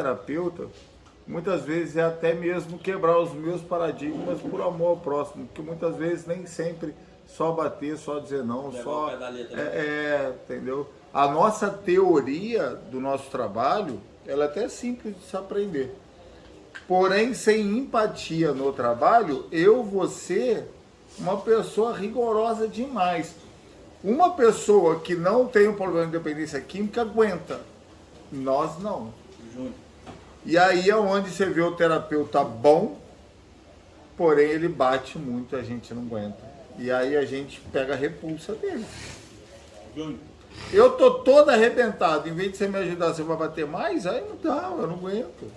terapeuta, muitas vezes é até mesmo quebrar os meus paradigmas por amor ao próximo, porque muitas vezes nem sempre só bater, só dizer não, só entendeu? A nossa teoria do nosso trabalho, ela é até simples de se aprender. Porém, sem empatia no trabalho, eu vou ser uma pessoa rigorosa demais. Uma pessoa que não tem um problema de dependência química aguenta. Nós não. E aí é onde você vê o terapeuta bom, porém ele bate muito, a gente não aguenta. E aí a gente pega a repulsa dele. Eu tô todo arrebentado, em vez de você me ajudar, você vai bater mais? Aí não dá, eu não aguento.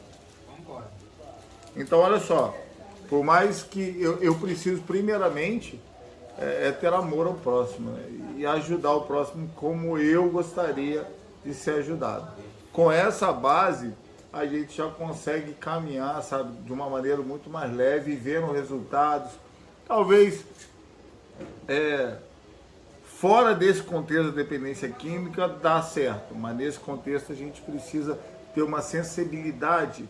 Então olha só, por mais que eu preciso primeiramente ter amor ao próximo, né? E ajudar o próximo como eu gostaria de ser ajudado. Com essa base, a gente já consegue caminhar, sabe, de uma maneira muito mais leve, vendo resultados. Talvez fora desse contexto da dependência química dá certo, mas nesse contexto a gente precisa ter uma sensibilidade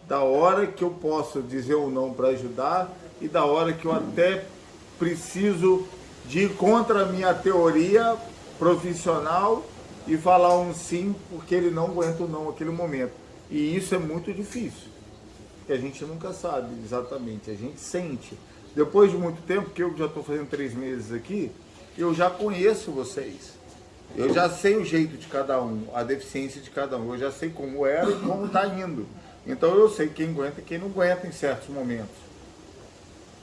da hora que eu posso dizer ou não para ajudar e da hora que eu até preciso de ir contra a minha teoria profissional e falar um sim porque ele não aguenta o não naquele momento. E isso é muito difícil, porque a gente nunca sabe exatamente, a gente sente. Depois de muito tempo, que eu já estou fazendo 3 meses aqui, eu já conheço vocês. Eu já sei o jeito de cada um, a deficiência de cada um, eu já sei como era e como está indo. Então eu sei quem aguenta e quem não aguenta em certos momentos.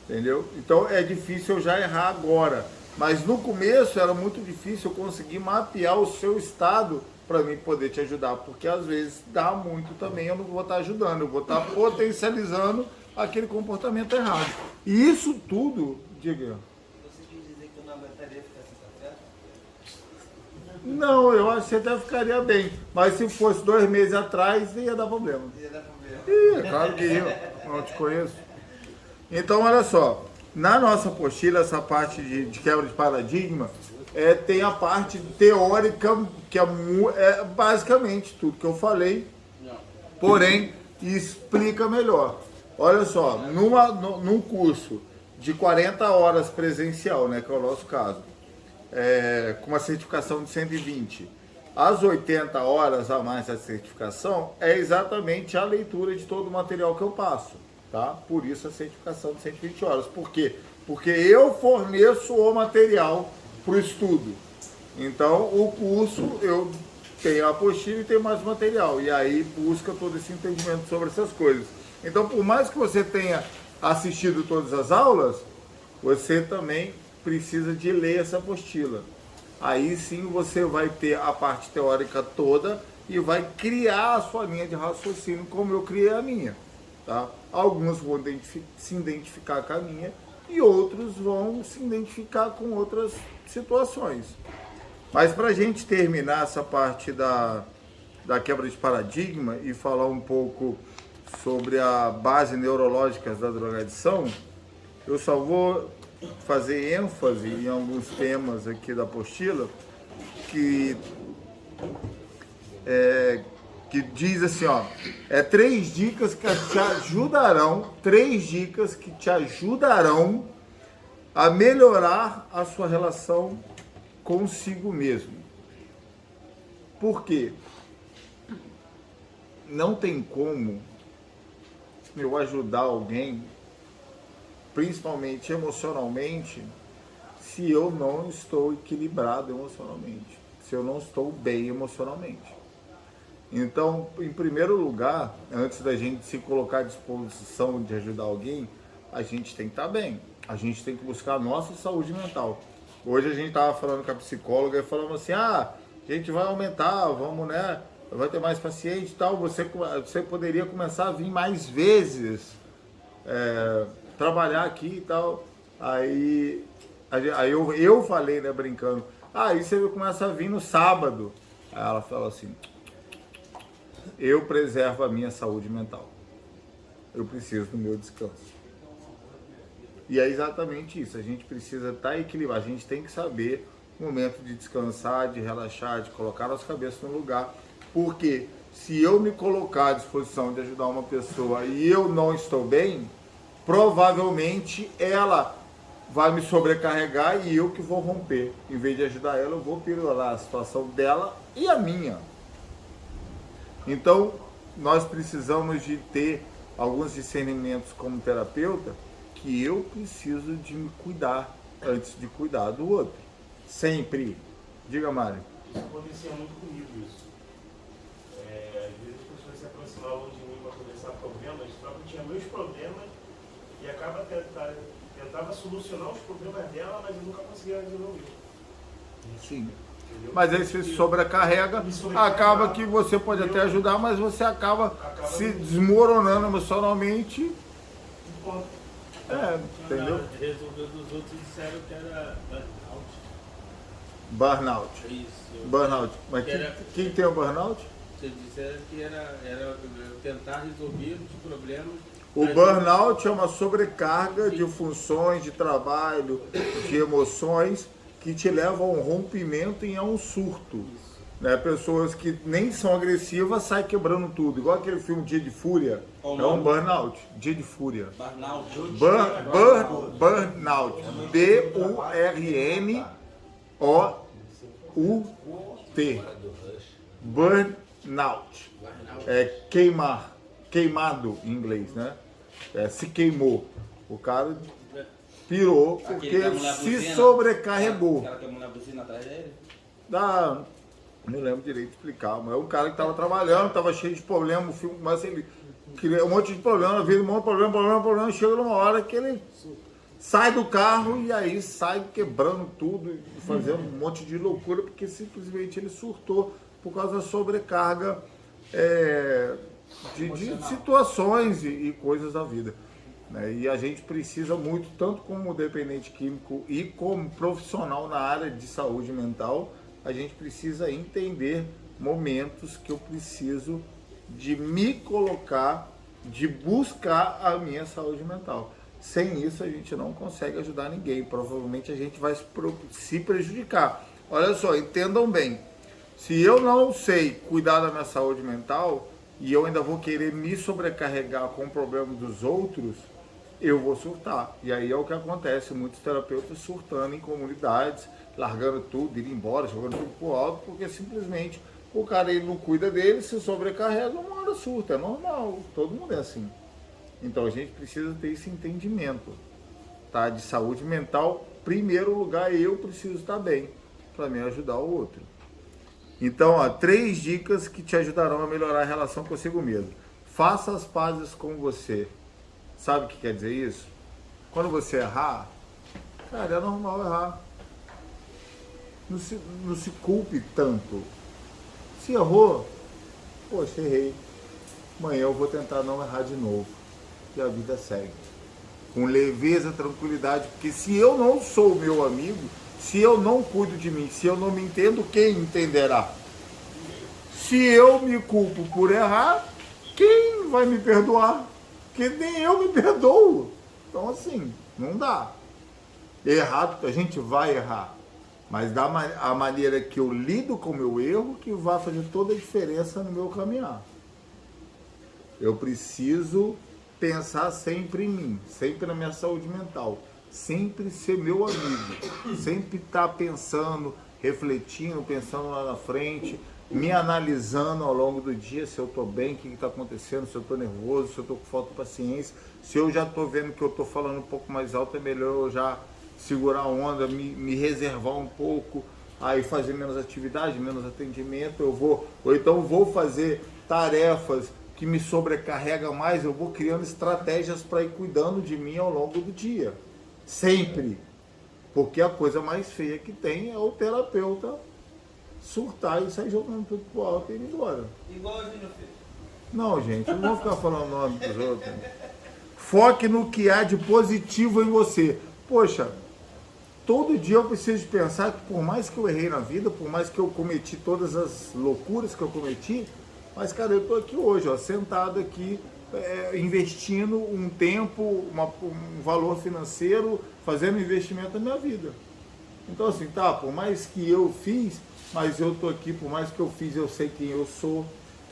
Entendeu? Então é difícil eu já errar agora. Mas no começo era muito difícil eu conseguir mapear o seu estado para mim poder te ajudar. Porque às vezes dá muito também, eu não vou estar ajudando, eu vou estar potencializando aquele comportamento errado. E isso tudo, diga. Você quis dizer que eu não aguentaria ficar sem café? Não, eu acho que você até ficaria bem. Mas se fosse 2 meses atrás, ia dar problema. Ia dar problema. É claro que eu não te conheço. Então, olha só, na nossa apostila, essa parte de quebra de paradigma, tem a parte teórica, que é basicamente tudo que eu falei, porém, explica melhor. Olha só, num curso de 40 horas presencial, né, que é o nosso caso, com uma certificação de 120, as 80 horas a mais da certificação é exatamente a leitura de todo o material que eu passo, tá? Por isso a certificação de 120 horas. Por quê? Porque eu forneço o material para o estudo. Então, o curso, eu tenho a apostila e tenho mais material. E aí busca todo esse entendimento sobre essas coisas. Então, por mais que você tenha assistido todas as aulas, você também precisa de ler essa apostila. Aí sim você vai ter a parte teórica toda e vai criar a sua linha de raciocínio como eu criei a minha. Tá? Alguns vão se identificar com a minha e outros vão se identificar com outras situações. Mas para a gente terminar essa parte da quebra de paradigma e falar um pouco sobre a base neurológica da drogadição, eu só vou fazer ênfase em alguns temas aqui da apostila que diz assim, ó, 3 dicas que te ajudarão, 3 dicas que te ajudarão a melhorar a sua relação consigo mesmo. Por quê? Não tem como eu ajudar alguém, principalmente emocionalmente, se eu não estou equilibrado emocionalmente, se eu não estou bem emocionalmente. Então, em primeiro lugar, antes da gente se colocar à disposição de ajudar alguém, a gente tem que estar bem, a gente tem que buscar a nossa saúde mental. Hoje a gente estava falando com a psicóloga e falando assim, a gente vai aumentar, vamos, né, vai ter mais paciente e tal, você poderia começar a vir mais vezes, trabalhar aqui e tal. Aí eu falei, né, brincando, aí você começa a vir no sábado. Aí ela fala assim, eu preservo a minha saúde mental, eu preciso do meu descanso. E é exatamente isso, a gente precisa estar equilibrado, a gente tem que saber o momento de descansar, de relaxar, de colocar nossa cabeça no lugar, porque se eu me colocar à disposição de ajudar uma pessoa e eu não estou bem, provavelmente ela vai me sobrecarregar e eu que vou romper. Em vez de ajudar ela, eu vou piorar a situação dela e a minha. Então, nós precisamos de ter alguns discernimentos como terapeuta, que eu preciso de me cuidar antes de cuidar do outro. Sempre. Diga, Mário. Isso acontecia muito comigo, isso. Às vezes as pessoas se aproximavam de mim para conversar problemas, só que eu tinha meus problemas e tentava solucionar os problemas dela, mas eu nunca conseguia resolver. Sim. Entendeu? Mas aí você sobrecarrega, acaba que você pode até ajudar, mas você acaba se desmoronando emocionalmente. Ponto. Entendeu? Resolveu dos outros disseram que era burnout. Burnout. Isso. Burnout. Mas quem tem o burnout? Vocês disseram que era tentar resolver os problemas. O burnout é uma sobrecarga de funções, de trabalho, de emoções que te levam a um rompimento e a um surto. Né? Pessoas que nem são agressivas saem quebrando tudo. Igual aquele filme Dia de Fúria. É um burnout. Dia de Fúria. Burnout. B-U-R-N-O-U-T. Burnout. É queimar. Queimado em inglês, né? Se queimou. O cara pirou porque se sobrecarregou. Aquela que a mulher buzina atrás dele? Não lembro direito de explicar, mas é um cara que estava trabalhando, estava cheio de problema, o filme, mas ele queria um monte de problema, na vida, um monte de problema, chega numa hora que ele sai do carro e aí sai quebrando tudo e fazendo um monte de loucura, porque simplesmente ele surtou por causa da sobrecarga de situações e coisas da vida. Né? E a gente precisa muito, tanto como dependente químico e como profissional na área de saúde mental, a gente precisa entender momentos que eu preciso de me colocar, de buscar a minha saúde mental. Sem isso a gente não consegue ajudar ninguém, provavelmente a gente vai se prejudicar. Olha só, entendam bem, se eu não sei cuidar da minha saúde mental e eu ainda vou querer me sobrecarregar com o problema dos outros, eu vou surtar. E aí é o que acontece, muitos terapeutas surtando em comunidades, largando tudo, indo embora, jogando tudo pro alto, porque simplesmente o cara ele não cuida dele, se sobrecarrega, uma hora surta, é normal, todo mundo é assim. Então a gente precisa ter esse entendimento, tá? De saúde mental, primeiro lugar eu preciso estar bem, para me ajudar o outro. Então, 3 dicas que te ajudarão a melhorar a relação consigo mesmo. Faça as pazes com você. Sabe o que quer dizer isso? Quando você errar, cara, é normal errar. Não se culpe tanto. Se errou, poxa, errei. Amanhã eu vou tentar não errar de novo. E a vida segue. Com leveza, tranquilidade. Porque se eu não sou meu amigo, se eu não cuido de mim, se eu não me entendo, quem entenderá? Se eu me culpo por errar, quem vai me perdoar? Porque nem eu me perdoo. Então assim, não dá. Errar, a gente vai errar. Mas a maneira que eu lido com o meu erro que vai fazer toda a diferença no meu caminhar. Eu preciso pensar sempre em mim, sempre na minha saúde mental, sempre ser meu amigo, sempre estar pensando, refletindo, pensando lá na frente, me analisando ao longo do dia se eu estou bem, o que está acontecendo, se eu estou nervoso, se eu estou com falta de paciência, se eu já estou vendo que eu estou falando um pouco mais alto, é melhor eu já segurar a onda, me reservar um pouco, aí fazer menos atividade, menos atendimento, ou então vou fazer tarefas que me sobrecarregam mais, eu vou criando estratégias para ir cuidando de mim ao longo do dia, sempre, porque a coisa mais feia que tem é o terapeuta surtar e sair jogando tudo pro alto e ir embora. Igualzinho, filho. Não, gente, não vou ficar falando o nome dos outros. Foque no que há de positivo em você. Poxa, todo dia eu preciso pensar que por mais que eu errei na vida, por mais que eu cometi todas as loucuras que eu cometi, mas, cara, eu tô aqui hoje, ó, sentado aqui, investindo um tempo, um valor financeiro, fazendo investimento na minha vida. Então, assim, tá, por mais que eu fiz, mas eu tô aqui, por mais que eu fiz, eu sei quem eu sou,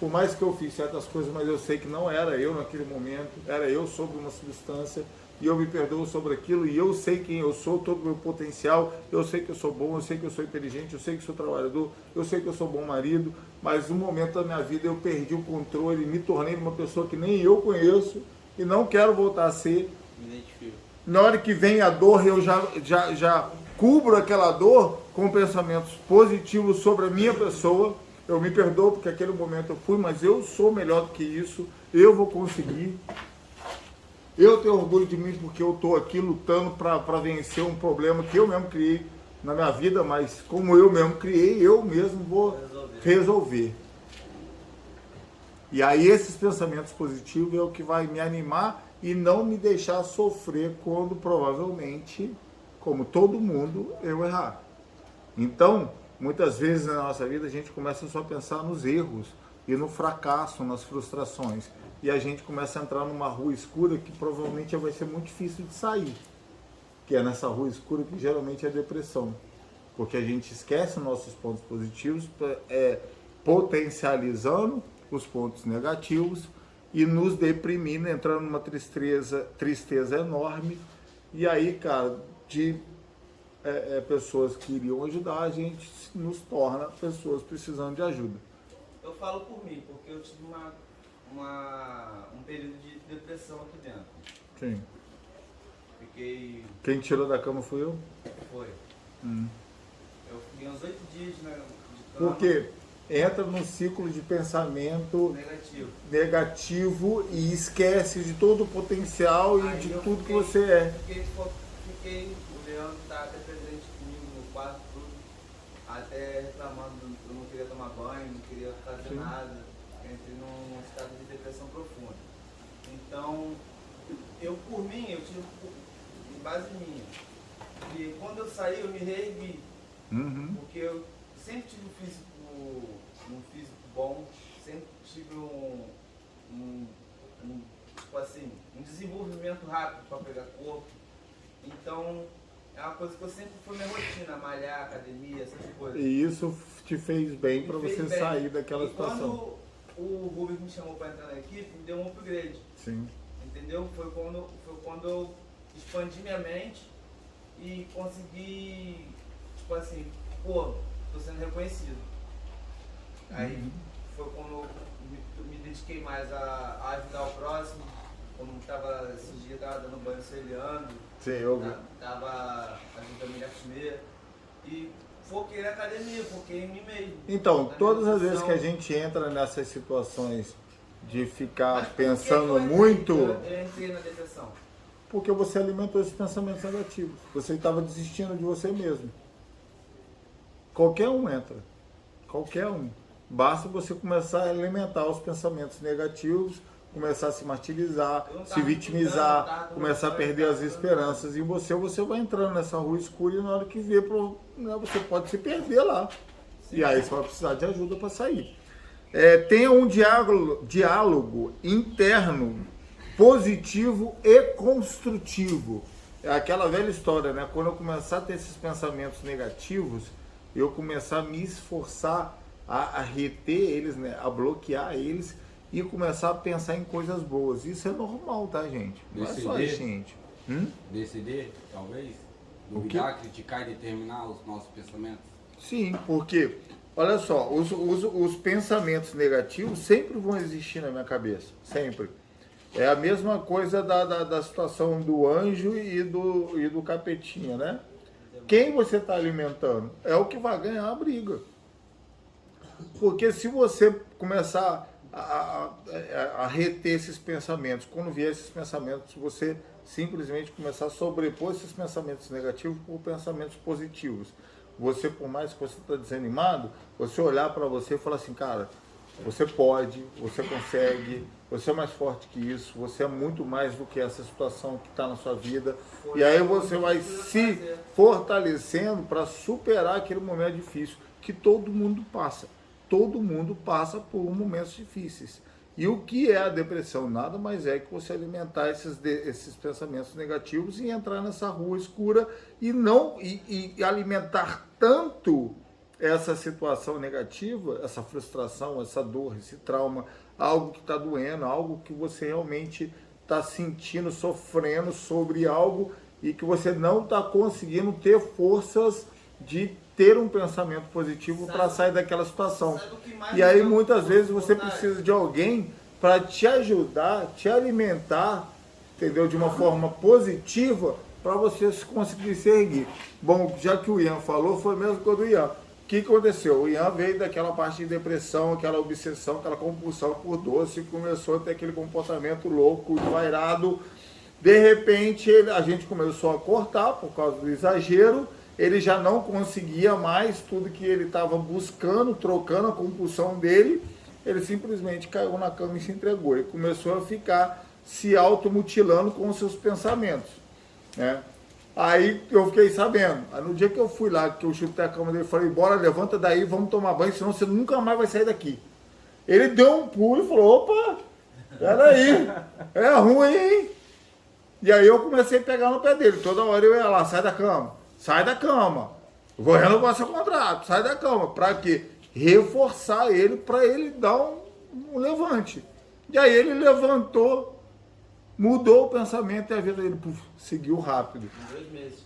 por mais que eu fiz certas coisas, mas eu sei que não era eu naquele momento, era eu sobre uma substância, e eu me perdoo sobre aquilo, e eu sei quem eu sou, todo o meu potencial, eu sei que eu sou bom, eu sei que eu sou inteligente, eu sei que sou trabalhador, eu sei que eu sou bom marido, mas no momento da minha vida eu perdi o controle, me tornei uma pessoa que nem eu conheço, e não quero voltar a ser. Me identifico. Na hora que vem a dor, eu já cubro aquela dor com pensamentos positivos sobre a minha pessoa. Eu me perdoo porque aquele momento eu fui, mas eu sou melhor do que isso. Eu vou conseguir. Eu tenho orgulho de mim porque eu estou aqui lutando para vencer um problema que eu mesmo criei na minha vida, mas como eu mesmo criei, eu mesmo vou resolver. E aí esses pensamentos positivos é o que vai me animar e não me deixar sofrer quando provavelmente, como todo mundo, eu errar. Então, muitas vezes na nossa vida a gente começa só a pensar nos erros e no fracasso, nas frustrações. E a gente começa a entrar numa rua escura que provavelmente vai ser muito difícil de sair. Que é nessa rua escura que geralmente é a depressão. Porque a gente esquece nossos pontos positivos, potencializando os pontos negativos e nos deprimindo, entrando numa tristeza enorme. E aí, cara, de pessoas que iriam ajudar, a gente nos torna pessoas precisando de ajuda. Eu falo por mim, porque eu tive um período de depressão aqui dentro. Sim. Fiquei... Quem tirou da cama fui eu? Foi. Eu fiquei uns 8 dias de cama. Porque entra num ciclo de pensamento negativo e esquece de todo o potencial e de tudo que você é. Fiquei, o Leandro tá até presente comigo no quarto, tudo, até reclamando, eu não queria tomar banho, não queria fazer nada, entrei num estado de depressão profunda. Então, por mim, eu tive base minha. E quando eu saí, eu me reergui. Porque eu sempre tive um físico bom, sempre tive tipo assim, um desenvolvimento rápido para pegar corpo. Então, é uma coisa que eu sempre foi minha rotina, malhar, academia, essas coisas. E isso te fez bem para você sair daquela situação. Quando o Rubens me chamou para entrar na equipe, me deu um upgrade. Sim. Entendeu? Foi quando eu expandi minha mente e consegui, tipo assim, pô, tô sendo reconhecido. Aí foi quando eu me dediquei mais a ajudar o próximo, como esses dias tava dando banho auxiliando, tava ajudando ele a comer e foquei na academia, foquei em mim mesmo. Então, todas as vezes que a gente entra nessas situações de ficar pensando muito... Eu entrei na depressão. Porque você alimentou esses pensamentos negativos. Você estava desistindo de você mesmo. Qualquer um entra. Qualquer um. Basta você começar a alimentar os pensamentos negativos, começar a se martirizar, se vitimizar, começar a perder as esperanças em você. Você vai entrando nessa rua escura e na hora que vê, você pode se perder lá. E aí você vai precisar de ajuda para sair. Tenha um diálogo interno positivo e construtivo. É aquela velha história, né? Quando eu começar a ter esses pensamentos negativos, eu começar a me esforçar a reter eles, né? A bloquear eles e começar a pensar em coisas boas. Isso é normal, tá, gente? Não é só a gente. Decidir, talvez? Duvidar, criticar e determinar os nossos pensamentos? Sim, porque, olha só, os pensamentos negativos sempre vão existir na minha cabeça. Sempre. É a mesma coisa da situação do anjo e do capetinha, né? Quem você está alimentando é o que vai ganhar a briga. Porque se você começar a reter esses pensamentos, quando vier esses pensamentos, você simplesmente começar a sobrepor esses pensamentos negativos por pensamentos positivos. Você, por mais que você está desanimado, você olhar para você e falar assim, cara, você pode, você consegue, você é mais forte que isso, você é muito mais do que essa situação que está na sua vida. E aí você vai se fortalecendo para superar aquele momento difícil que todo mundo passa. Todo mundo passa por momentos difíceis. E o que é a depressão? Nada mais é que você alimentar esses pensamentos negativos e entrar nessa rua escura e alimentar tanto essa situação negativa, essa frustração, essa dor, esse trauma, algo que está doendo, algo que você realmente está sentindo, sofrendo sobre algo e que você não está conseguindo ter forças de ter um pensamento positivo para sair daquela situação. E aí muitas vezes você precisa de alguém para te ajudar, te alimentar, entendeu? De uma forma positiva para você conseguir se erguer. Bom, já que o Ian falou, foi mesmo quando o Ian. O que aconteceu? O Ian veio daquela parte de depressão, aquela obsessão, aquela compulsão por doce, começou a ter aquele comportamento louco, desvairado. De repente, a gente começou a cortar por causa do exagero, ele já não conseguia mais tudo que ele estava buscando, trocando a compulsão dele, ele simplesmente caiu na cama e se entregou. E começou a ficar se automutilando com os seus pensamentos, né? Aí eu fiquei sabendo. Aí no dia que eu fui lá, que eu chutei a cama dele, falei, bora, levanta daí, vamos tomar banho, senão você nunca mais vai sair daqui. Ele deu um pulo e falou, opa, peraí, é ruim, hein? E aí eu comecei a pegar no pé dele. Toda hora eu ia lá, sai da cama, vou renovar seu contrato, sai da cama. Pra quê? Reforçar ele, pra ele dar um levante. E aí ele levantou, mudou o pensamento e a vida dele seguiu rápido. Em 2 meses.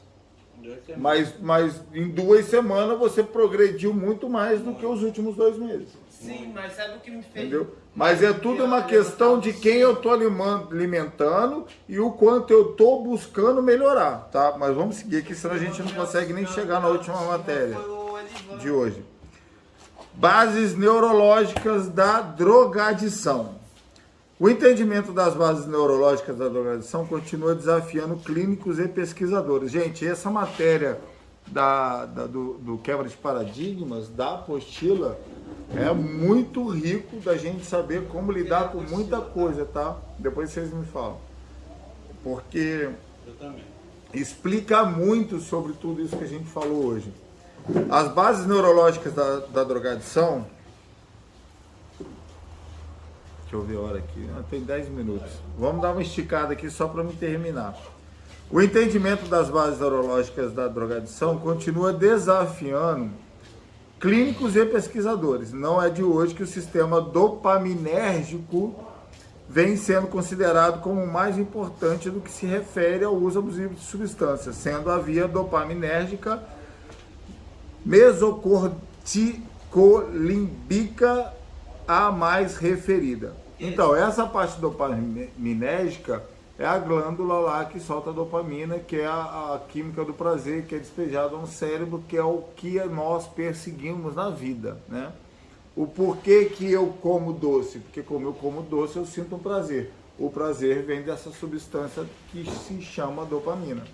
Mas em 2 semanas você progrediu muito mais do que os últimos 2 meses. Sim, mas sabe o que me fez? Entendeu? Mas é tudo uma questão de quem eu estou alimentando e o quanto eu estou buscando melhorar, tá? Mas vamos seguir aqui, senão a gente não consegue nem chegar na última matéria de hoje. Bases neurológicas da drogadição. O entendimento das bases neurológicas da drogadição continua desafiando clínicos e pesquisadores. Gente, essa matéria do quebra de paradigmas, da apostila, é muito rico da gente saber como lidar com muita coisa, tá? Depois vocês me falam. Porque explica muito sobre tudo isso que a gente falou hoje. As bases neurológicas da drogadição... Deixa eu ver a hora aqui. Tem 10 minutos. Vamos dar uma esticada aqui só para me terminar. O entendimento das bases neurológicas da drogadição continua desafiando clínicos e pesquisadores. Não é de hoje que o sistema dopaminérgico vem sendo considerado como o mais importante do que se refere ao uso abusivo de substâncias, sendo a via dopaminérgica mesocorticolímbica a mais referida. Então, essa parte dopaminérgica é a glândula lá que solta a dopamina, que é a química do prazer, que é despejada no cérebro, que é o que nós perseguimos na vida, né? O porquê que eu como doce? Porque como eu como doce, eu sinto um prazer. O prazer vem dessa substância que se chama dopamina,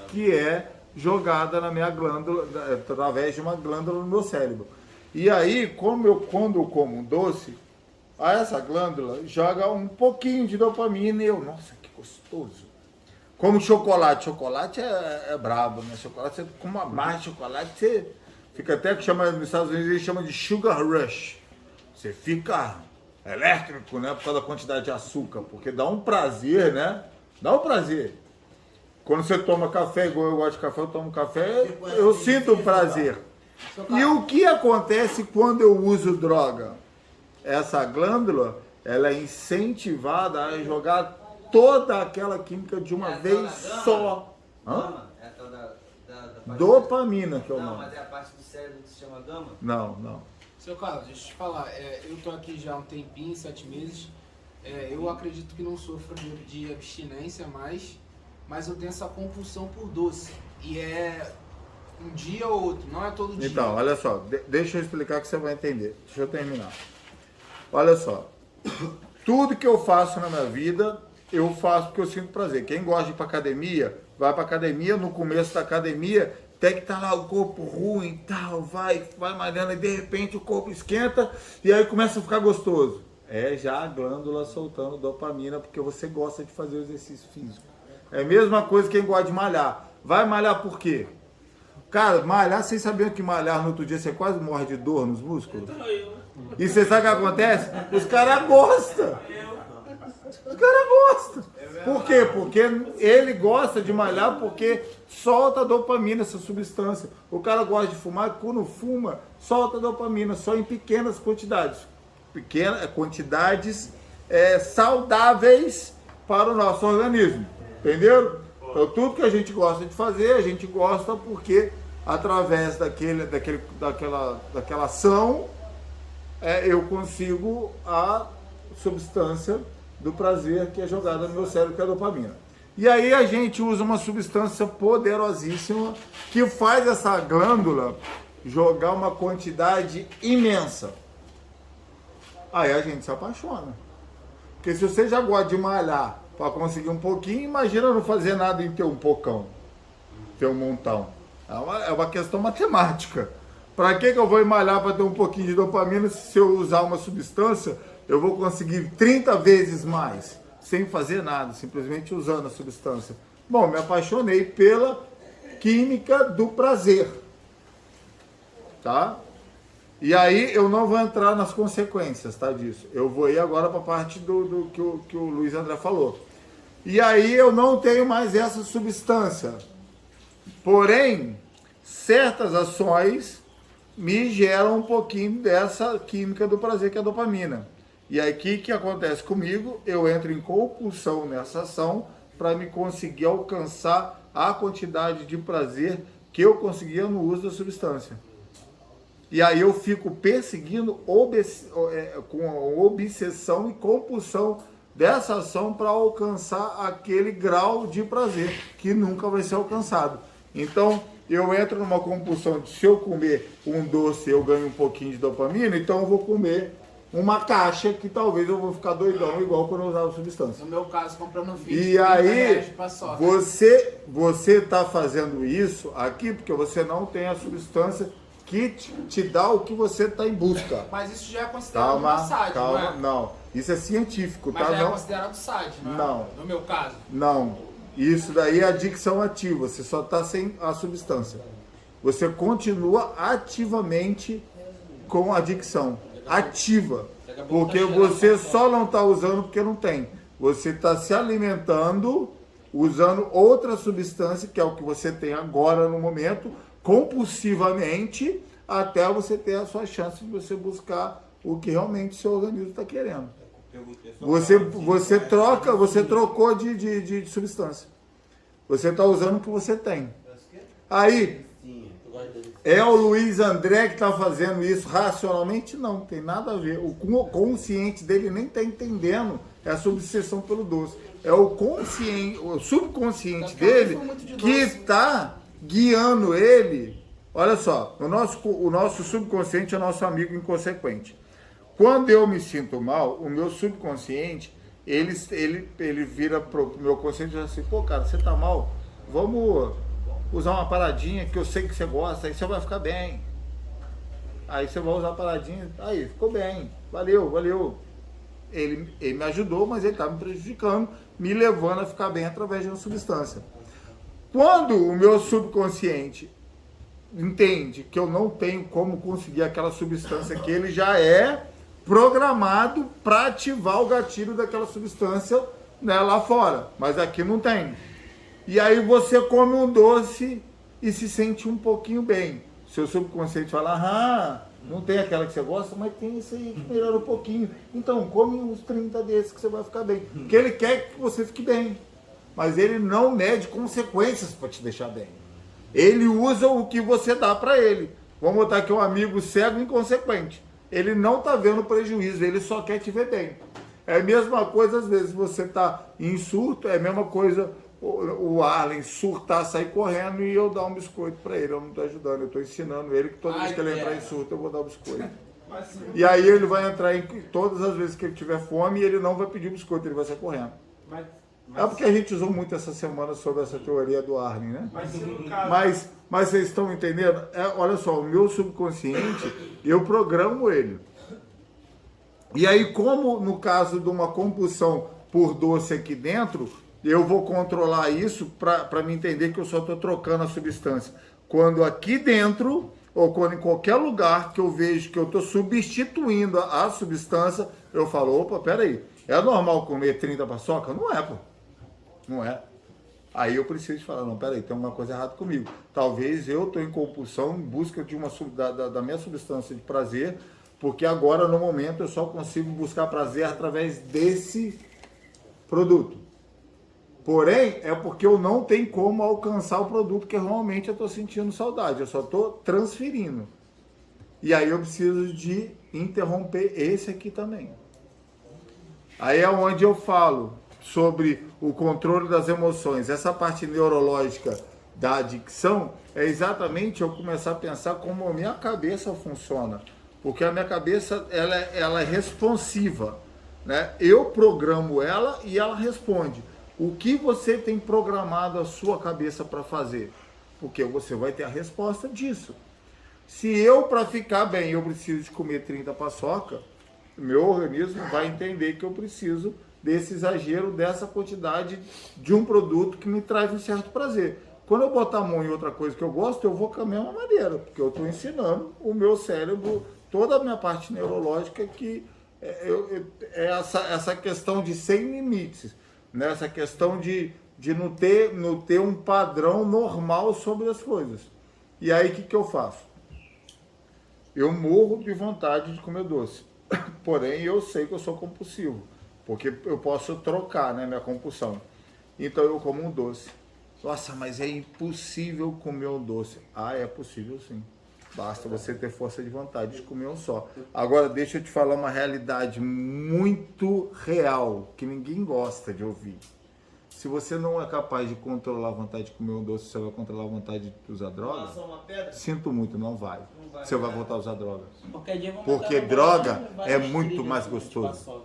que é jogada na minha glândula, através de uma glândula no meu cérebro. E aí, quando eu como um doce, essa glândula joga um pouquinho de dopamina e eu, nossa, que gostoso. Como chocolate. Chocolate é brabo, né? Chocolate, você come uma barra de chocolate, você fica até que chama, nos Estados Unidos eles chamam de sugar rush. Você fica elétrico, né? Por causa da quantidade de açúcar, porque dá um prazer, né? Dá um prazer. Quando você toma café, igual eu gosto de café, eu tomo café, eu sinto um prazer. E o que acontece quando eu uso droga? Essa glândula, ela é incentivada a jogar toda aquela química de uma vez só. Gama? É a tal da parte Dopamina, que é o Não, nome. mas é a parte do cérebro que se chama gama? Não. Seu Carlos, deixa eu te falar, eu tô aqui já há um tempinho, 7 meses, eu acredito que não sofro de abstinência mais, mas eu tenho essa compulsão por doce, e é um dia ou outro, não é todo dia. Então, olha só, deixa eu explicar que você vai entender. Deixa eu terminar. Olha só, tudo que eu faço na minha vida, eu faço porque eu sinto prazer. Quem gosta de ir pra academia, vai pra academia, no começo da academia, tem que estar lá o corpo ruim e tal, vai malhando, e de repente o corpo esquenta e aí começa a ficar gostoso. É já a glândula soltando dopamina, porque você gosta de fazer o exercício físico. É a mesma coisa quem gosta de malhar. Vai malhar por quê? Cara, malhar, vocês sabiam que malhar no outro dia você quase morre de dor nos músculos? E você sabe o que acontece? Os caras gostam. Os caras gostam. Por quê? Porque ele gosta de malhar porque solta dopamina, essa substância. O cara gosta de fumar, quando fuma, solta dopamina, só em pequenas quantidades. Pequenas quantidades saudáveis para o nosso organismo. Entenderam? Então tudo que a gente gosta de fazer, a gente gosta porque através daquela ação eu consigo a substância do prazer que é jogada no meu cérebro, que é a dopamina. E aí a gente usa uma substância poderosíssima que faz essa glândula jogar uma quantidade imensa. Aí a gente se apaixona. Porque se você já gosta de malhar para conseguir um pouquinho, imagina não fazer nada em ter um pocão, ter um montão. É uma questão matemática. Para que eu vou malhar para ter um pouquinho de dopamina se eu usar uma substância, eu vou conseguir 30 vezes mais, sem fazer nada, simplesmente usando a substância. Bom, me apaixonei pela química do prazer. Tá? E aí eu não vou entrar nas consequências, tá, disso. Eu vou ir agora para a parte do que o Luiz André falou. E aí eu não tenho mais essa substância. Porém, certas ações me geram um pouquinho dessa química do prazer, que é a dopamina. E aí o que acontece comigo? Eu entro em compulsão nessa ação para me conseguir alcançar a quantidade de prazer que eu conseguia no uso da substância. E aí eu fico perseguindo com obsessão e compulsão dessa ação para alcançar aquele grau de prazer que nunca vai ser alcançado. Então eu entro numa compulsão de, se eu comer um doce eu ganho um pouquinho de dopamina, então eu vou comer uma caixa que talvez eu vou ficar doidão igual quando eu usava substância. No meu caso, comprando 20 E aí, paçoca. você está fazendo isso aqui porque você não tem a substância que te dá o que você está em busca. Mas isso já é considerado uma SAD, não é? Não. Isso é científico, Mas tá? já Não. é considerado SAD, não é? Não. No meu caso. Não. Isso daí é adicção ativa. Você só está sem a substância. Você continua ativamente com a adicção. Ativa. Porque você só não está usando porque não tem. Você está se alimentando usando outra substância, que é o que você tem agora no momento, compulsivamente, até você ter a sua chance de você buscar o que realmente o seu organismo está querendo. Você trocou de substância. Você está usando o que você tem. Aí, é o Luiz André que está fazendo isso racionalmente? Não, tem nada a ver. O consciente dele nem está entendendo essa obsessão pelo doce. É o consciente, o subconsciente dele que está guiando ele. Olha só, o nosso subconsciente é nosso amigo inconsequente. Quando eu me sinto mal, o meu subconsciente, ele vira pro meu consciente e diz assim, pô, cara, você tá mal? Vamos usar uma paradinha que eu sei que você gosta, aí você vai ficar bem. Aí você vai usar a paradinha, aí, ficou bem, valeu. Ele me ajudou, mas ele está me prejudicando, me levando a ficar bem através de uma substância. Quando o meu subconsciente entende que eu não tenho como conseguir aquela substância, que ele já é programado para ativar o gatilho daquela substância, né, lá fora, mas aqui não tem. E aí você come um doce e se sente um pouquinho bem. Seu subconsciente fala, não tem aquela que você gosta, mas tem isso aí que melhora um pouquinho. Então, come uns 30 desses que você vai ficar bem. Porque ele quer que você fique bem. Mas ele não mede consequências para te deixar bem. Ele usa o que você dá para ele. Vamos botar aqui um amigo cego e inconsequente. Ele não está vendo prejuízo, ele só quer te ver bem. É a mesma coisa, às vezes, você está em surto, é a mesma coisa o Arlen surtar, sair correndo e eu dar um biscoito para ele. Eu não estou ajudando, eu estou ensinando ele que toda vez que ele entrar em surto eu vou dar um biscoito. E aí ele vai entrar em todas as vezes que ele tiver fome e ele não vai pedir biscoito, ele vai sair correndo. É porque a gente usou muito essa semana sobre essa teoria do Arlen, né? Mas vocês estão entendendo? Olha só, o meu subconsciente, eu programo ele. E aí, como no caso de uma compulsão por doce aqui dentro, eu vou controlar isso para me entender que eu só estou trocando a substância. Quando aqui dentro, ou quando em qualquer lugar que eu vejo que eu estou substituindo a substância, eu falo, opa, peraí, É normal comer 30 paçoca? Não é, pô. Não é. Aí eu preciso falar, não, peraí, tem alguma coisa errada comigo. Talvez eu estou em compulsão em busca de da minha substância de prazer, porque agora, no momento, eu só consigo buscar prazer através desse produto. Porém, é porque eu não tenho como alcançar o produto que realmente eu estou sentindo saudade. Eu só estou transferindo. E aí eu preciso de interromper esse aqui também. Aí é onde eu falo sobre o controle das emoções. Essa parte neurológica da adicção é exatamente eu começar a pensar como a minha cabeça funciona. Porque a minha cabeça ela é responsiva, né? Eu programo ela e ela responde. O que você tem programado a sua cabeça para fazer? Porque você vai ter a resposta disso. Se eu, para ficar bem, eu preciso de comer 30 paçoca, meu organismo vai entender que eu preciso desse exagero, dessa quantidade de um produto que me traz um certo prazer. Quando eu botar a mão em outra coisa que eu gosto, eu vou com a mesma maneira, porque eu estou ensinando o meu cérebro, toda a minha parte neurológica, que é essa questão de sem limites, né? Essa questão de não ter um padrão normal sobre as coisas. E aí, o que eu faço? Eu morro de vontade de comer doce. Porém, eu sei que eu sou compulsivo, porque eu posso trocar, né, minha compulsão. Então, eu como um doce. Nossa, mas é impossível comer um doce. Ah, é possível sim. Basta você ter força de vontade de comer um só. Agora, deixa eu te falar uma realidade muito real, que ninguém gosta de ouvir. Se você não é capaz de controlar a vontade de comer um doce, você vai controlar a vontade de usar droga? Sinto muito, não vai. Você vai voltar a usar droga. Porque droga é muito mais gostoso.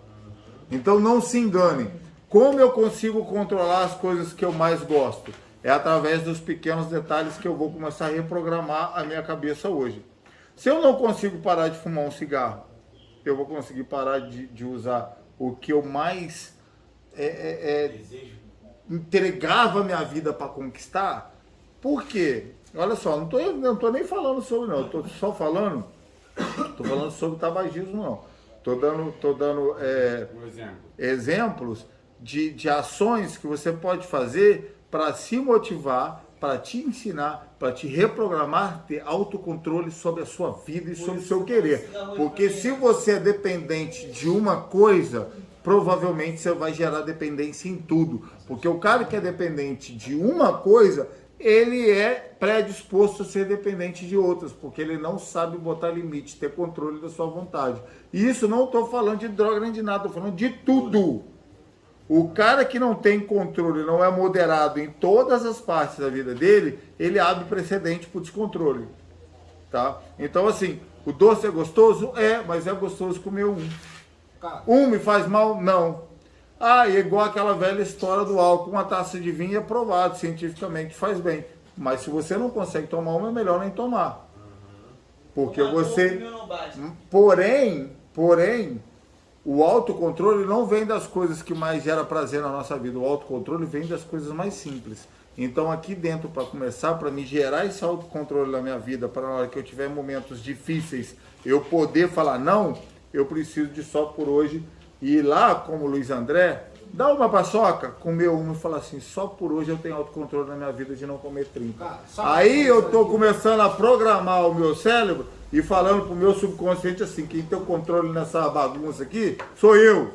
Então não se engane. Como eu consigo controlar as coisas que eu mais gosto? É através dos pequenos detalhes que eu vou começar a reprogramar a minha cabeça hoje. Se eu não consigo parar de fumar um cigarro, eu vou conseguir parar de usar o que eu mais entregava a minha vida para conquistar. Por quê? Olha só, não tô nem falando sobre não, estou só falando, sobre tabagismo não. Estou dando exemplos de ações que você pode fazer para se motivar, para te ensinar, para te reprogramar, ter autocontrole sobre a sua vida e sobre o seu querer. Porque se você é dependente de uma coisa, provavelmente você vai gerar dependência em tudo. Porque o cara que é dependente de uma coisa, ele é predisposto a ser dependente de outras, porque ele não sabe botar limite, ter controle da sua vontade. E isso não estou falando de droga nem de nada, estou falando de tudo. O cara que não tem controle, não é moderado em todas as partes da vida dele, ele abre precedente para o descontrole. Tá? Então, assim, o doce é gostoso? É, mas é gostoso comer um. Um me faz mal? Não. Ah, e é igual aquela velha história do álcool, uma taça de vinho é provado cientificamente, faz bem. Mas se você não consegue tomar uma, é melhor nem tomar. Porque você... Porém, o autocontrole não vem das coisas que mais gera prazer na nossa vida. O autocontrole vem das coisas mais simples. Então aqui dentro, para começar, para me gerar esse autocontrole na minha vida, para na hora que eu tiver momentos difíceis, eu poder falar não, eu preciso de só por hoje ir lá, como o Luiz André, dar uma paçoca, comer uma e falar assim, só por hoje eu tenho autocontrole na minha vida de não comer 30. Aí eu estou começando a programar o meu cérebro e falando pro meu subconsciente assim, quem tem o controle nessa bagunça aqui sou eu.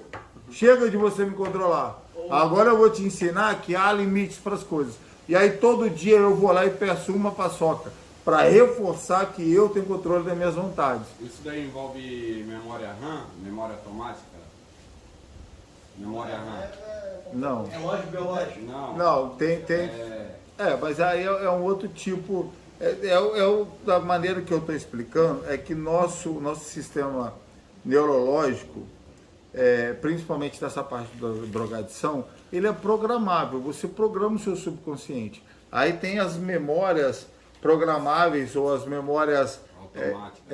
Chega de você me controlar. Agora eu vou te ensinar que há limites para as coisas. E aí todo dia eu vou lá e peço uma paçoca para reforçar que eu tenho controle das minhas vontades. Isso daí envolve memória RAM, memória automática? Memória RAM? Não. É lógico, biológico? Não, tem. Mas aí é um outro tipo. Da maneira que eu estou explicando, é que nosso sistema neurológico, principalmente dessa parte da drogadição, ele é programável. Você programa o seu subconsciente. Aí tem as memórias programáveis ou as memórias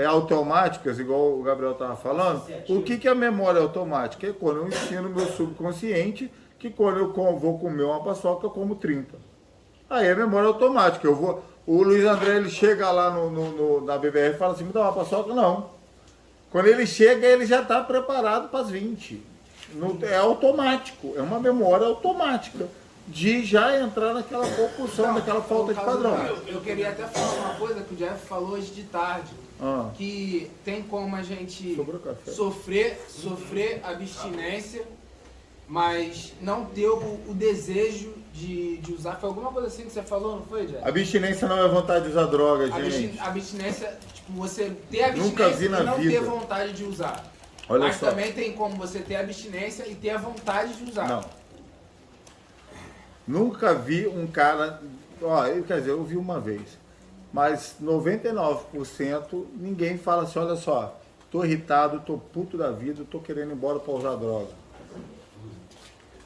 automáticas, igual o Gabriel estava falando. O que é a memória automática? É quando eu ensino meu subconsciente que quando eu vou comer uma paçoca, eu como 30. Aí é memória automática. O Luiz André, ele chega lá na BBR e fala assim, me dá uma paçoca? Não. Quando ele chega, ele já está preparado para as 20. é automático, é uma memória automática de já entrar naquela compulsão, naquela falta de padrão. Eu queria até falar uma coisa que o Jeff falou hoje de tarde, que tem como a gente sofrer abstinência, mas não ter o desejo de usar. Foi alguma coisa assim que você falou, não foi, Jeff? Abstinência não é vontade de usar droga, gente. Abstinência, tipo, você ter Nunca vi abstinência na e não vida. ter vontade de usar. Olha Mas só. também tem como você ter abstinência e ter a vontade de usar. Não. Nunca vi um cara... quer dizer, eu vi uma vez. Mas 99% ninguém fala assim, olha só, tô irritado, tô puto da vida, tô querendo ir embora para usar droga.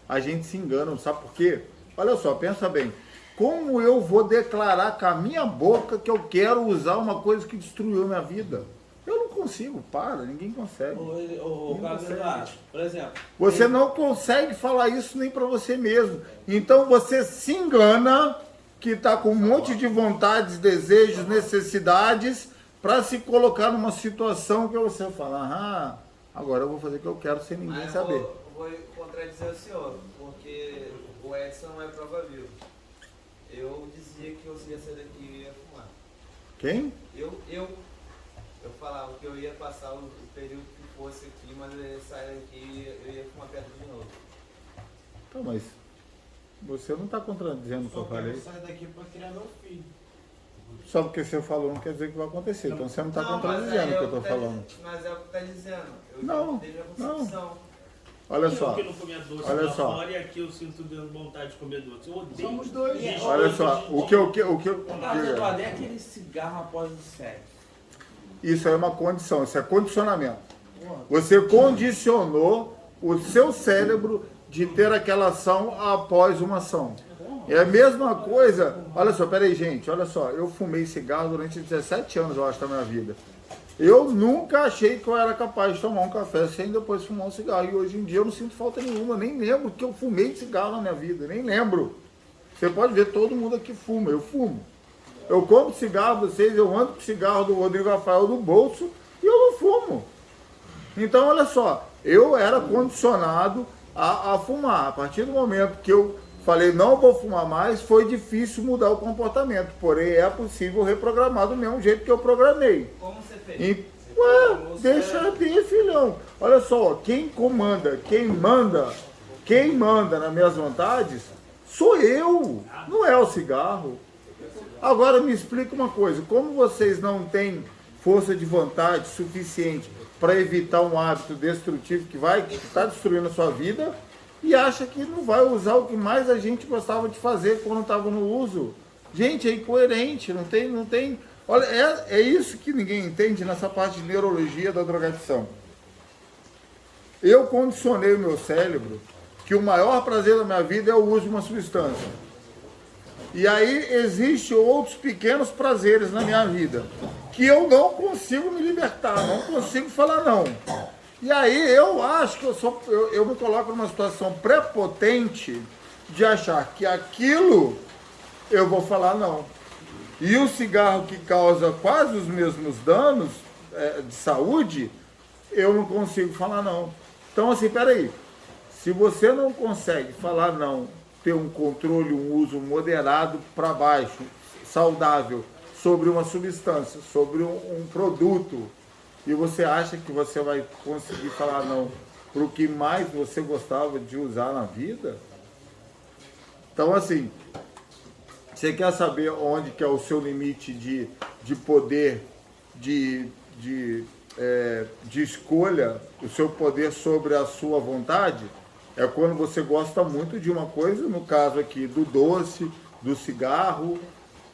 A gente se engana, não sabe por quê? Olha só, pensa bem. Como eu vou declarar com a minha boca que eu quero usar uma coisa que destruiu minha vida? Eu não consigo, ninguém consegue. Ô Carlos Eduardo, por exemplo. Você não consegue falar isso nem para você mesmo. Então você se engana que está com um monte de vontades, desejos, necessidades para se colocar numa situação que você fala, agora eu vou fazer o que eu quero sem ninguém Mas saber. vou contradizer o senhor, porque o Edson não é prova viva. Eu dizia que eu ia sair daqui e ia fumar. Quem? Eu falava que eu ia passar o período que fosse aqui, mas eu ia sair daqui e eu ia fumar perto de novo. Então, mas você não está contradizendo o que eu falei. Eu saio daqui para criar meu filho. Só porque você falou não quer dizer que vai acontecer. Então você não está Não, contradizendo o que eu estou falando. Mas é o que está dizendo. Eu Não, tenho a concepção. Olha só. Eu que não comia doce Olha lá só. fora e aqui eu sinto vontade de comer doce. Eu odeio. Somos dois. Gente, Olha só, o que eu... Carlos Eduardo, é aquele cigarro após o sexo. Isso é uma condição, isso é condicionamento. Você condicionou o seu cérebro de ter aquela ação após uma ação. É a mesma coisa. Olha só, peraí, gente, olha só. Eu fumei cigarro durante 17 anos, eu acho, da minha vida. Eu nunca achei que eu era capaz de tomar um café sem depois fumar um cigarro. E hoje em dia eu não sinto falta nenhuma, nem lembro que eu fumei cigarro na minha vida, nem lembro. Você pode ver, todo mundo aqui fuma, eu fumo. Eu compro cigarro de vocês, eu ando com cigarro do Rodrigo Rafael no bolso e eu não fumo. Então, olha só, eu era condicionado a fumar. A partir do momento que eu falei, não vou fumar mais, foi difícil mudar o comportamento. Porém, é possível reprogramar do mesmo jeito que eu programei. Como você fez? Deixa eu ter, filhão. Olha só, quem comanda, quem manda nas minhas vontades, sou eu, não é o cigarro. Agora me explica uma coisa, como vocês não têm força de vontade suficiente para evitar um hábito destrutivo que está destruindo a sua vida e acha que não vai usar o que mais a gente gostava de fazer quando estava no uso? Gente, é incoerente, não tem... Olha, é isso que ninguém entende nessa parte de neurologia da drogadição. Eu condicionei o meu cérebro que o maior prazer da minha vida é o uso de uma substância. E aí existem outros pequenos prazeres na minha vida que eu não consigo me libertar, não consigo falar não. E aí eu acho que eu me coloco numa situação prepotente de achar que aquilo eu vou falar não. E o cigarro que causa quase os mesmos danos de saúde, eu não consigo falar não. Então assim, peraí, se você não consegue falar não, ter um controle, um uso moderado para baixo, saudável, sobre uma substância, sobre um produto, e você acha que você vai conseguir falar não para o que mais você gostava de usar na vida? Então, assim, você quer saber onde que é o seu limite de poder, de escolha, o seu poder sobre a sua vontade? É quando você gosta muito de uma coisa, no caso aqui do doce, do cigarro,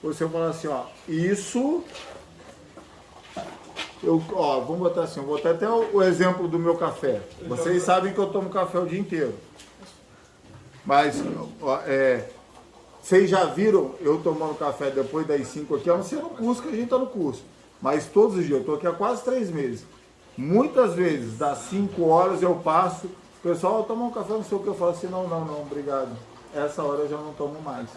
você fala assim, isso... vamos botar assim, eu vou botar até o exemplo do meu café. Vocês sabem que eu tomo café o dia inteiro. Mas, vocês já viram eu tomando café depois das 5 aqui, a não ser no curso, que a gente está no curso. Mas todos os dias, eu estou aqui há quase 3 meses. Muitas vezes, das 5 horas eu passo, o pessoal toma um café, não sei o que, eu falo assim, não, obrigado. Essa hora eu já não tomo mais.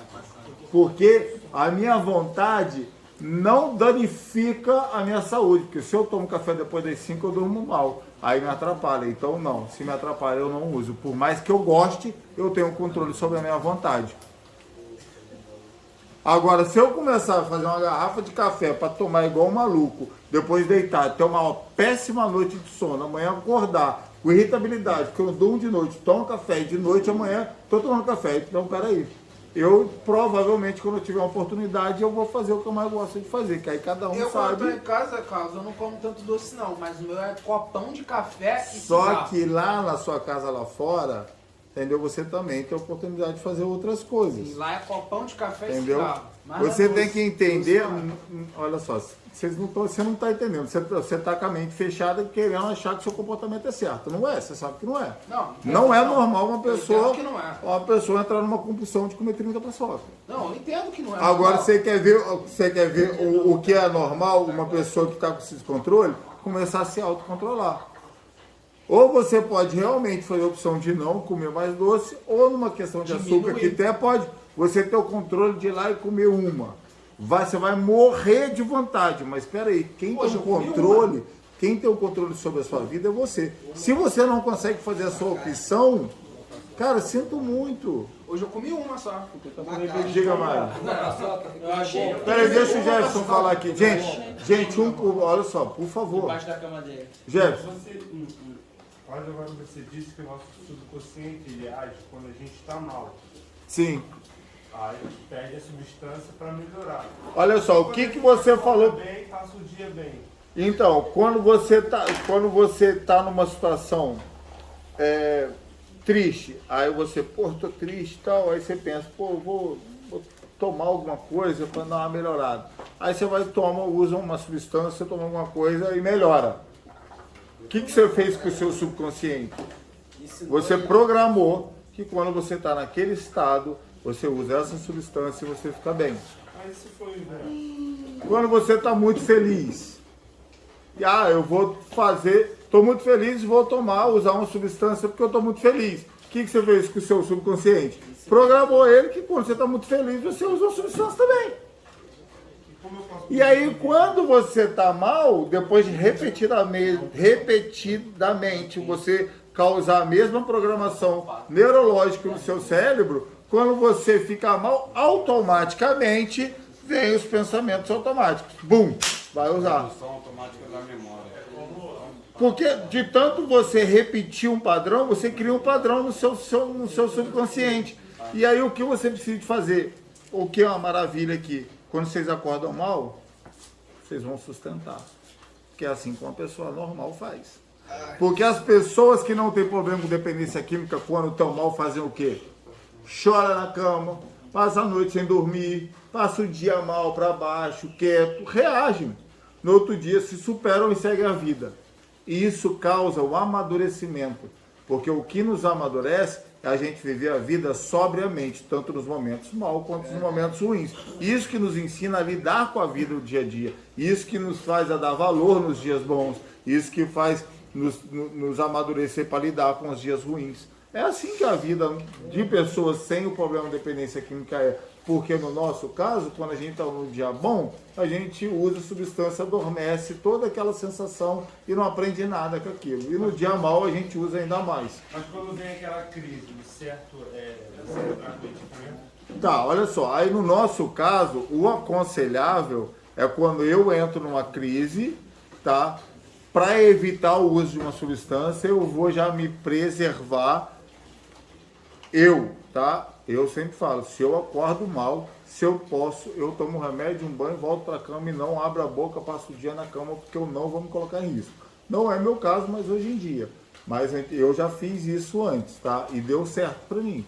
Porque a minha vontade não danifica a minha saúde, porque se eu tomo café depois das 5 eu durmo mal, aí me atrapalha. Então não, se me atrapalha eu não uso. Por mais que eu goste, eu tenho controle sobre a minha vontade. Agora, se eu começar a fazer uma garrafa de café para tomar igual um maluco, depois deitar, ter uma péssima noite de sono, amanhã acordar com irritabilidade, porque eu durmo de noite, tomo café, e de noite amanhã estou tomando café. Então, peraí. Eu, provavelmente, quando eu tiver uma oportunidade, eu vou fazer o que eu mais gosto de fazer, que aí cada um Eu, quando sabe. tô em casa, Carlos, eu não como tanto doce não, mas o meu é copão de café e Só cigarro. que lá na sua casa lá fora, entendeu? Você também tem a oportunidade de fazer outras coisas. E lá é copão de café e Entendeu? cigarro. Mas Você não é tem doce. que entender, Doce não é. olha só, você não está entendendo, você está com a mente fechada querendo achar que o seu comportamento é certo. Não é, você sabe que não é. Não é normal uma Eu pessoa, entendo que não é. uma pessoa entrar numa compulsão de comer 30 paçoca. Não, eu entendo que não é. Agora normal. você quer ver o que é normal, uma pessoa que está com esse descontrole, começar a se autocontrolar. Ou você pode realmente fazer a opção de não comer mais doce, ou numa questão de açúcar, que até pode você ter o controle de ir lá e comer uma. Você vai morrer de vontade, mas espera aí, quem tem o controle sobre a sua vida é você. Se você não consegue fazer a sua opção, cara, sinto muito. Hoje eu comi uma só. Diga mais. Eu achei. Peraí, deixa o Jefferson falar aqui. Gente, olha só, por favor. Embaixo da cama dele. Jefferson. Olha, agora você disse que o nosso subconsciente ele age quando a gente está mal. Sim. Aí a gente perde a substância para melhorar. Olha só, o que você falou. Bem, passa o dia bem. Então, quando você tá numa situação triste, aí você, pô, tô triste e tal, aí você pensa, pô, vou tomar alguma coisa para dar uma melhorada. Aí você vai usa uma substância, toma alguma coisa e melhora. O que você fez com o seu subconsciente? Você programou que quando você está naquele estado, você usa essa substância e você fica bem. Mas isso foi, né? Quando você está muito feliz, eu vou estou muito feliz e vou usar uma substância porque eu estou muito feliz. O que você fez com o seu subconsciente? Programou ele que quando você está muito feliz, você usa uma substância também. E aí, quando você está mal, depois de repetidamente você causar a mesma programação neurológica no seu cérebro, quando você fica mal, automaticamente vem os pensamentos automáticos. Bum! Vai usar. Redução automática da memória. Porque de tanto você repetir um padrão, você cria um padrão no seu subconsciente. E aí o que você precisa de fazer? O que é uma maravilha aqui? Quando vocês acordam mal, vocês vão sustentar. Que é assim que uma pessoa normal faz. Porque as pessoas que não têm problema com dependência química, quando estão mal, fazem o quê? Chora na cama, passa a noite sem dormir, passa o dia mal, para baixo, quieto, reagem. No outro dia se superam e seguem a vida. E isso causa o amadurecimento. Porque o que nos amadurece é a gente viver a vida sobriamente, tanto nos momentos maus quanto nos momentos ruins. Isso que nos ensina a lidar com a vida do dia a dia. Isso que nos faz a dar valor nos dias bons. Isso que faz nos amadurecer para lidar com os dias ruins. É assim que a vida de pessoas sem o problema de dependência química é. Porque no nosso caso, quando a gente está no dia bom, a gente usa substância, adormece toda aquela sensação e não aprende nada com aquilo. E no dia mal a gente usa ainda mais. Mas quando vem aquela crise, certo medicamento? Tá, olha só. Aí no nosso caso, o aconselhável é quando eu entro numa crise, tá? Para evitar o uso de uma substância, eu vou já me preservar. Tá? Eu sempre falo, se eu acordo mal, se eu posso, eu tomo um remédio, um banho, volto para a cama e não abro a boca, passo o dia na cama, porque eu não vou me colocar em risco. Não é meu caso, mas hoje em dia. Mas eu já fiz isso antes, tá? E deu certo para mim.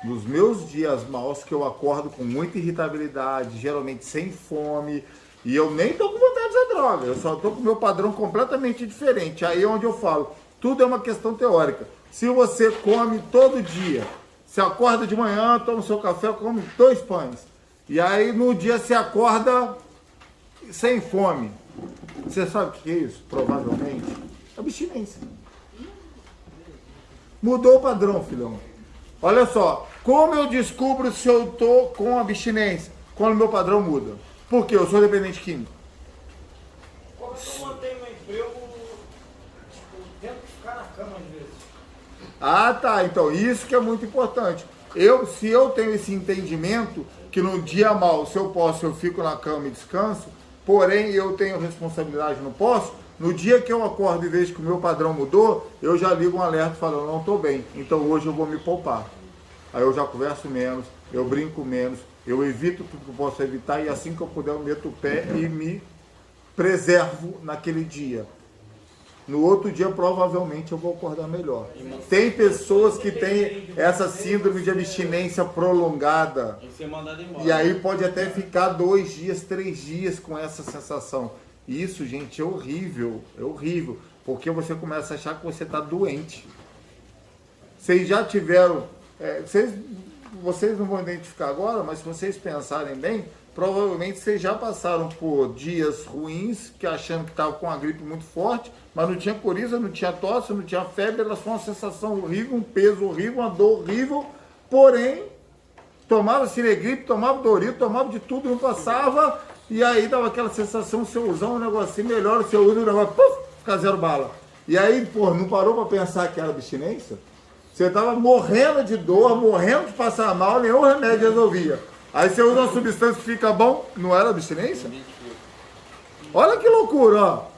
Nos meus dias maus, que eu acordo com muita irritabilidade, geralmente sem fome, e eu nem tô com vontade de usar droga, eu só tô com o meu padrão completamente diferente. Aí é onde eu falo, tudo é uma questão teórica. Se você come todo dia, você acorda de manhã, toma o seu café, come 2 pães. E aí no dia você acorda sem fome. Você sabe o que é isso? Provavelmente. Abstinência. Mudou o padrão, filhão. Olha só, como eu descubro se eu estou com abstinência? Quando o meu padrão muda. Por quê? Eu sou dependente químico. Como é que eu mantenho meu emprego, tipo, tendo que ficar na cama às vezes? Ah, tá. Então, isso que é muito importante. Se eu tenho esse entendimento, que no dia mal, se eu posso, eu fico na cama e descanso, porém eu tenho responsabilidade, não posso, no dia que eu acordo e vejo que o meu padrão mudou, eu já ligo um alerta falando, não estou bem, então hoje eu vou me poupar. Aí eu já converso menos, eu brinco menos, eu evito tudo que eu posso evitar e assim que eu puder eu meto o pé e me preservo naquele dia. No outro dia, provavelmente, eu vou acordar melhor. Tem pessoas que têm essa síndrome de abstinência prolongada. E ser mandado embora. E aí pode até ficar 2 dias, 3 dias com essa sensação. Isso, gente, é horrível. É horrível. Porque você começa a achar que você está doente. Vocês já tiveram... vocês não vão identificar agora, mas se vocês pensarem bem, provavelmente vocês já passaram por dias ruins, que achando que estava com uma gripe muito forte, mas não tinha coriza, não tinha tosse, não tinha febre, era só uma sensação horrível, um peso horrível, uma dor horrível, porém, tomava Ciregripe, tomava Dorito, tomava de tudo, não passava, e aí dava aquela sensação, se eu usar um negocinho melhor, se eu uso um negócio, puf, fica 0 bala. E aí, pô, não parou para pensar que era abstinência? Você estava morrendo de dor, morrendo de passar mal, nenhum remédio resolvia. Aí você usa uma substância que fica bom, não era abstinência? Olha que loucura, ó.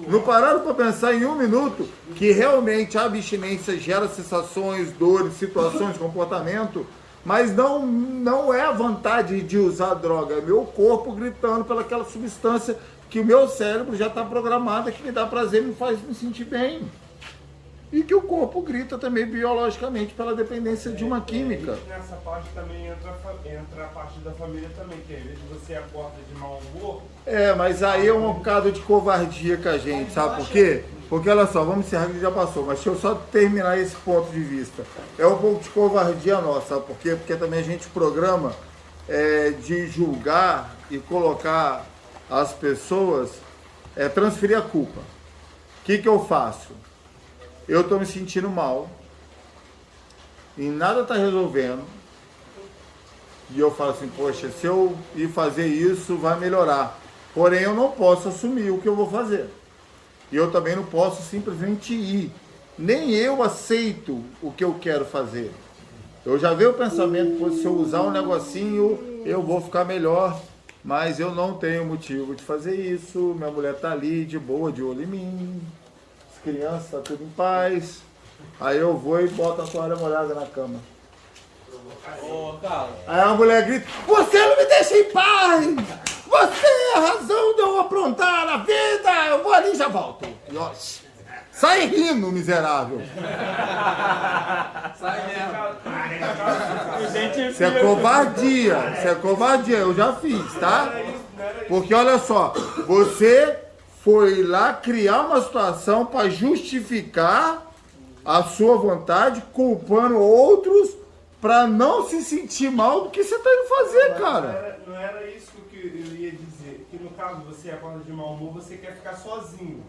Não pararam para pensar em 1 minuto que realmente a abstinência gera sensações, dores, situações de comportamento, mas não é a vontade de usar droga, é meu corpo gritando pelaquela substância que o meu cérebro já está programado, que me dá prazer, me faz me sentir bem. E que o corpo grita também biologicamente pela dependência de uma química. E nessa parte também entra a parte da família também, que às vezes você acorda de mau humor. Mas aí é um bocado de covardia com a gente, sabe por quê? Porque olha só, vamos encerrar que já passou, mas deixa eu só terminar esse ponto de vista. É um pouco de covardia nossa, sabe por quê? Porque também a gente programa de julgar e colocar as pessoas, transferir a culpa. O que eu faço? Eu estou me sentindo mal e nada está resolvendo. E eu falo assim, poxa, se eu ir fazer isso, vai melhorar. Porém, eu não posso assumir o que eu vou fazer. E eu também não posso simplesmente ir. Nem eu aceito o que eu quero fazer. Eu já vejo o pensamento, pô, se eu usar um negocinho, eu vou ficar melhor. Mas eu não tenho motivo de fazer isso. Minha mulher está ali, de boa, de olho em mim. Criança, tá tudo em paz. Aí eu vou e boto a toalha molhada na cama. Ô, Carlos. Aí a mulher grita, você não me deixa em paz! Você é a razão de eu aprontar na vida! Eu vou ali e já volto. E, ó, sai rindo, miserável. Sai mesmo. Isso é covardia. Isso é covardia. Eu já fiz, tá? Porque olha só, você foi lá criar uma situação para justificar a sua vontade, culpando outros para não se sentir mal do que você está indo fazer, cara. Não era isso que eu ia dizer. Que no caso você acorda de mau humor, você quer ficar sozinho.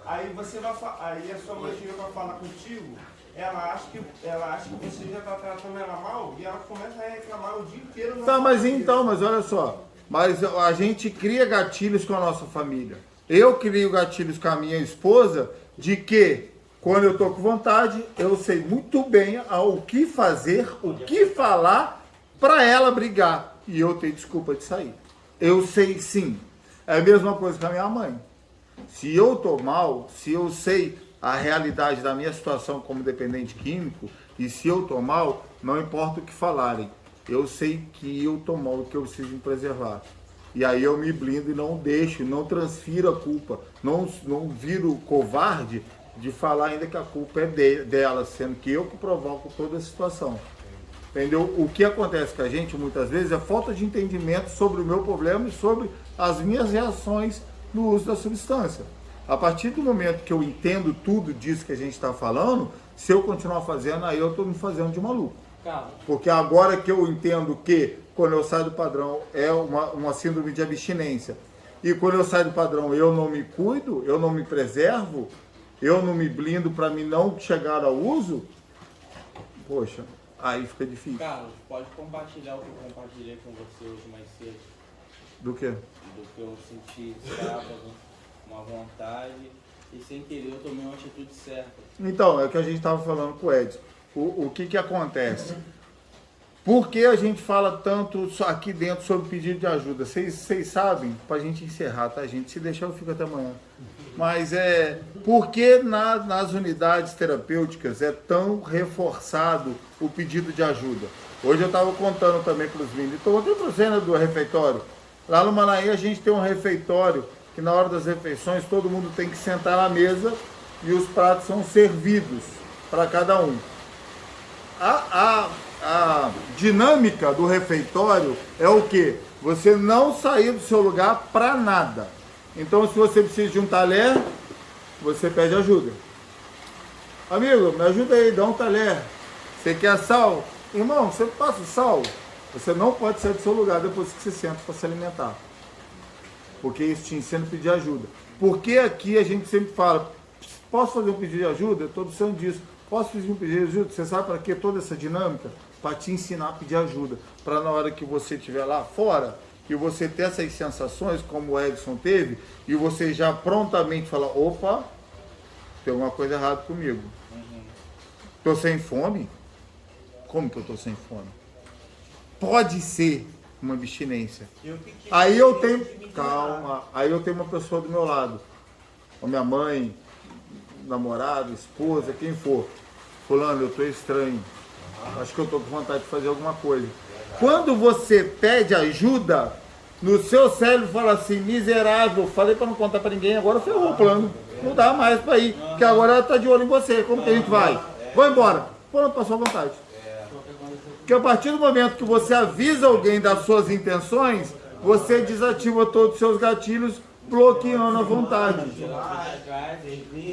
Aí você vai, aí a sua mãe chega para falar contigo, ela acha que você já está tratando ela mal e ela começa a reclamar o dia inteiro. Tá, mas olha só. Mas a gente cria gatilhos com a nossa família. Eu crio gatilhos com a minha esposa de que, quando eu estou com vontade, eu sei muito bem o que fazer, o que falar para ela brigar. E eu tenho desculpa de sair. Eu sei sim. É a mesma coisa com a minha mãe. Se eu estou mal, se eu sei a realidade da minha situação como dependente químico, e se eu estou mal, não importa o que falarem. Eu sei que eu estou mal e que eu preciso me preservar. E aí eu me blindo e não deixo, não transfiro a culpa, não viro covarde de falar ainda que a culpa é dela, sendo que eu que provoco toda a situação. Entendeu? O que acontece com a gente muitas vezes é falta de entendimento sobre o meu problema e sobre as minhas reações no uso da substância. A partir do momento que eu entendo tudo disso que a gente está falando, se eu continuar fazendo, aí eu estou me fazendo de maluco. Porque agora que eu entendo que quando eu saio do padrão é uma síndrome de abstinência, e quando eu saio do padrão eu não me cuido, eu não me preservo, eu não me blindo para mim não chegar ao uso, poxa, aí fica difícil. Carlos, pode compartilhar o que eu compartilhei com você hoje mais cedo. Do quê? Do que eu senti sábado, uma vontade, e sem querer eu tomei uma atitude certa. Então, é o que a gente estava falando com o Edson. O que acontece? Por que a gente fala tanto aqui dentro sobre pedido de ajuda? Vocês sabem, para a gente encerrar, tá, gente? Se deixar, eu fico até amanhã. Mas por que nas unidades terapêuticas é tão reforçado o pedido de ajuda? Hoje eu estava contando também para os meninos. Estou aqui para cena do refeitório. Lá no Manaí a gente tem um refeitório que na hora das refeições todo mundo tem que sentar na mesa e os pratos são servidos para cada um. A dinâmica do refeitório é o quê? Você não sair do seu lugar para nada. Então, se você precisa de um talher, você pede ajuda. Amigo, me ajuda aí, dá um talher. Você quer sal? Irmão, você passa o sal. Você não pode sair do seu lugar depois que você senta para se alimentar. Porque isso te ensina a pedir ajuda. Porque aqui a gente sempre fala, posso fazer um pedido de ajuda? Eu estou precisando disso. Posso pedir um pedido de ajuda? Você sabe para que toda essa dinâmica? Para te ensinar a pedir ajuda. Para na hora que você estiver lá fora, que você ter essas sensações, como o Edson teve, e você já prontamente fala, opa, tem alguma coisa errada comigo. Estou sem fome? Como que eu estou sem fome? Pode ser uma abstinência. Aí eu tenho, calma, aí eu tenho uma pessoa do meu lado, a minha mãe, namorado, esposa, quem for. Fulano, eu estou estranho. Acho que eu estou com vontade de fazer alguma coisa. Quando você pede ajuda, no seu cérebro fala assim, miserável, falei para não contar para ninguém, agora ferrou o plano. Não dá mais para ir, porque agora ela está de olho em você. Como que a gente vai? Vou embora. Pronto, passou a vontade. Porque a partir do momento que você avisa alguém das suas intenções, você desativa todos os seus gatilhos, bloqueando a vontade.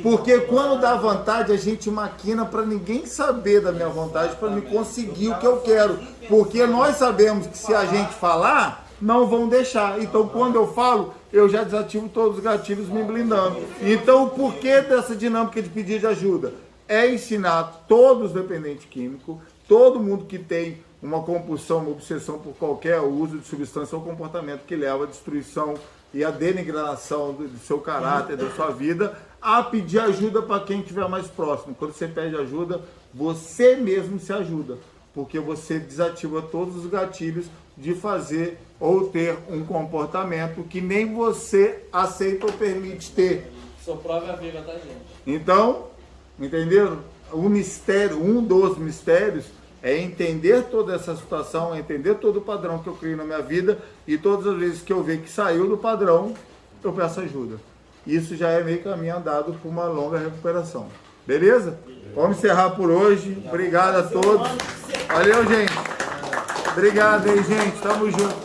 Porque quando dá vontade, a gente maquina para ninguém saber da minha vontade, para me conseguir o que eu quero. Porque nós sabemos que se a gente falar, não vão deixar. Então, quando eu falo, eu já desativo todos os gatilhos me blindando. Então, o porquê dessa dinâmica de pedir de ajuda? É ensinar todos os dependentes químicos, todo mundo que tem uma compulsão, uma obsessão por qualquer uso de substância ou comportamento que leva à destruição e à denigração do seu caráter, da sua vida, a pedir ajuda para quem estiver mais próximo. Quando você pede ajuda, você mesmo se ajuda, porque você desativa todos os gatilhos de fazer ou ter um comportamento que nem você aceita ou permite ter. Sou prova viva, tá, gente? Então, entenderam? O mistério, um dos mistérios é entender toda essa situação, entender todo o padrão que eu crio na minha vida e todas as vezes que eu ver que saiu do padrão, eu peço ajuda. Isso já é meio caminho andado por uma longa recuperação. Beleza? Vamos encerrar por hoje. Obrigado a todos. Valeu, gente. Obrigado aí, gente. Tamo junto.